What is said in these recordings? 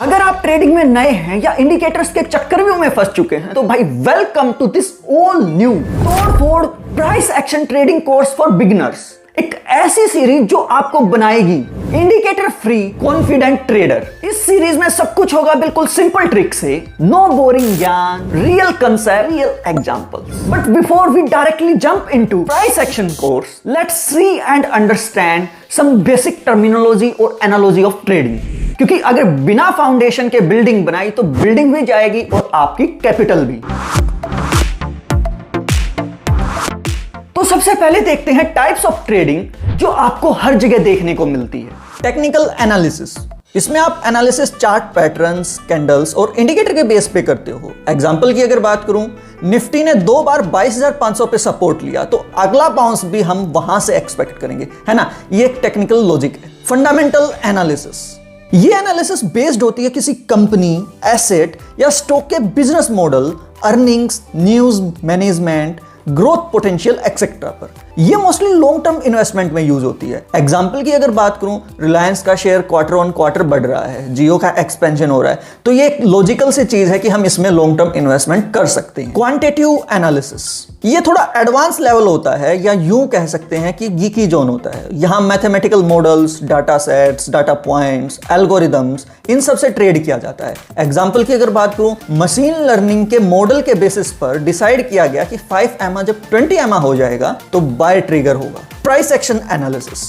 अगर आप ट्रेडिंग में नए हैं या इंडिकेटर्स के चक्कर में फंस चुके हैं तो भाई welcome to this all new तोड़फोड़ price action trading course for beginners. एक ऐसी सीरीज जो आपको बनाएगी इंडिकेटर फ्री कॉन्फिडेंट ट्रेडर। इस सीरीज में सब कुछ होगा बिल्कुल सिंपल ट्रिक से, नो बोरिंग ज्ञान, real concept, real examples. But before we directly jump into price action course, let's see and understand some basic terminology और एनालॉजी ऑफ ट्रेडिंग। क्योंकि अगर बिना फाउंडेशन के बिल्डिंग बनाई तो बिल्डिंग भी जाएगी और आपकी कैपिटल भी। तो सबसे पहले देखते हैं टाइप्स ऑफ ट्रेडिंग जो आपको हर जगह देखने को मिलती है। टेक्निकल एनालिसिस, इसमें आप एनालिसिस चार्ट पैटर्न्स, कैंडल्स और इंडिकेटर के बेस पे करते हो। एग्जांपल की अगर बात करूं, निफ्टी ने 2 बार 22,500 पे सपोर्ट लिया तो अगला बाउंस भी हम वहां से एक्सपेक्ट करेंगे, है ना। ये एक टेक्निकल लॉजिक है। फंडामेंटल एनालिसिस, ये एनालिसिस बेस्ड होती है किसी कंपनी, एसेट या स्टॉक के business model, earnings, news, management, growth potential etcetera पर। ये मोस्टली लॉन्ग टर्म इन्वेस्टमेंट में यूज होती है। एग्जांपल की अगर बात करूं, रिलायंस का शेयर क्वार्टर ऑन क्वार्टर बढ़ रहा है, जियो का एक्सपेंशन हो रहा है, तो ये एक लॉजिकल सी चीज है कि हम इसमें लॉन्ग टर्म इन्वेस्टमेंट कर सकते हैं। क्वांटिटेटिव एनालिसिस, ये थोड़ा एडवांस लेवल होता है या यूं कह सकते हैं कि गीकी जोन होता है। यहां mathematical models, data sets, data points, algorithms, इन सब से ट्रेड किया जाता है। एग्जांपल की अगर बात करूं, मशीन लर्निंग के मॉडल के बेसिस पर डिसाइड किया गया कि 5 EMA जब 20 EMA हो जाएगा तो बाय ट्रिगर होगा। प्राइस एक्शन एनालिसिस,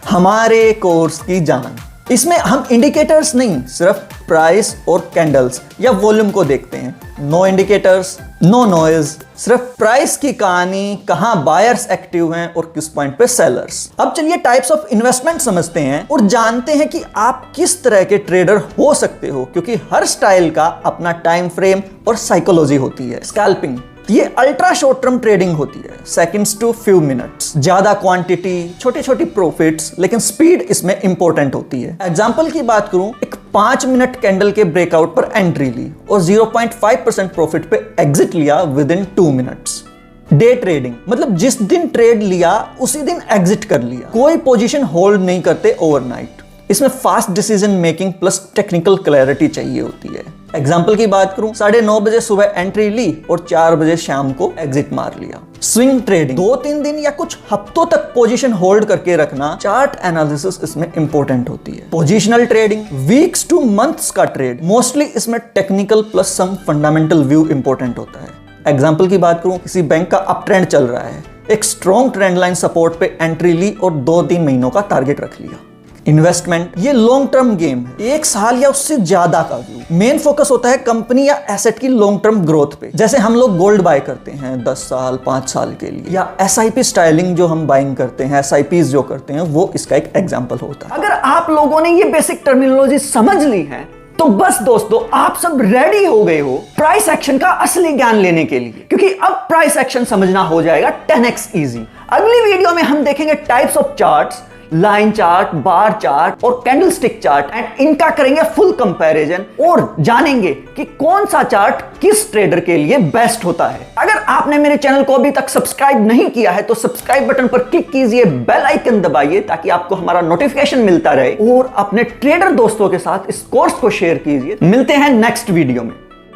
हमारे कोर्स की जान। इसमें हम इंडिकेटर्स नहीं, सिर्फ प्राइस और कैंडल्स या वॉल्यूम को देखते हैं। नो इंडिकेटर्स, नो नॉइज, सिर्फ प्राइस की कहानी, कहां बायर्स एक्टिव हैं और किस पॉइंट पे सेलर्स। अब चलिए टाइप्स ऑफ इन्वेस्टमेंट समझते हैं और जानते हैं कि आप किस तरह के ट्रेडर हो सकते हो, क्योंकि हर स्टाइल का अपना टाइम फ्रेम और साइकोलॉजी होती है। स्कैल्पिंग, ये अल्ट्रा शॉर्ट टर्म ट्रेडिंग होती है, सेकंड्स टू फ्यू मिनट्स, ज्यादा क्वांटिटी, छोटी छोटी प्रॉफिट्स, लेकिन स्पीड इसमें इंपॉर्टेंट होती है। एग्जांपल की बात करूं, एक 5 मिनट कैंडल के ब्रेकआउट पर एंट्री ली और 0.5% प्रॉफिट पे एग्जिट लिया with in 2 minutes. Day trading, मतलब जिस दिन ट्रेड लिया उसी दिन एग्जिट कर लिया, कोई पोजीशन होल्ड नहीं करते ओवरनाइट। इसमें fast decision making plus technical clarity चाहिए होती है। एग्जाम्पल की बात करूं, 9:30 बजे सुबह एंट्री ली और 4 बजे शाम को एग्जिट मार लिया। स्विंग ट्रेडिंग, 2-3 दिन या कुछ हफ्तों तक पोजीशन होल्ड करके रखना, चार्ट एनालिसिस इसमें इंपॉर्टेंट होती है। Positional trading, weeks to months का ट्रेड, मोस्टली इसमें technical plus some fundamental view important होता है। एग्जाम्पल की बात करूं, किसी बैंक का अप ट्रेंड चल रहा है, एक स्ट्रॉन्ग ट्रेंड लाइन सपोर्ट पे एंट्री ली और 2-3 महीनों का टारगेट रख लिया। इन्वेस्टमेंट, ये लॉन्ग टर्म गेम है, 1 साल या उससे ज्यादा का व्यू। मेन फोकस होता है कंपनी या एसेट की लॉन्ग टर्म ग्रोथ पे। जैसे हम लोग गोल्ड बाय करते हैं 10 साल 5 साल के लिए, या SIP स्टाइलिंग जो हम बाइंग करते हैं, SIPs जो करते हैं, वो इसका एक एग्जांपल होता है। अगर आप लोगों ने ये बेसिक टर्मिनोलॉजी समझ ली है तो बस दोस्तों, आप सब रेडी हो गए हो प्राइस एक्शन का असली ज्ञान लेने के लिए, क्योंकि अब प्राइस एक्शन समझना हो जाएगा 10x इजी। अगली वीडियो में हम देखेंगे types of charts, line chart, bar chart और कैंडलस्टिक चार्ट, एंड इनका करेंगे फुल कंपैरिजन और जानेंगे कि कौन सा चार्ट किस ट्रेडर के लिए बेस्ट होता है। अगर आपने मेरे चैनल को अभी तक सब्सक्राइब नहीं किया है तो सब्सक्राइब बटन पर क्लिक कीजिए, बेल आइकन दबाइए ताकि आपको हमारा नोटिफिकेशन मिलता रहे, और अपने ट्रेडर दोस्तों के साथ इस कोर्स को शेयर कीजिए। मिलते हैं नेक्स्ट वीडियो में।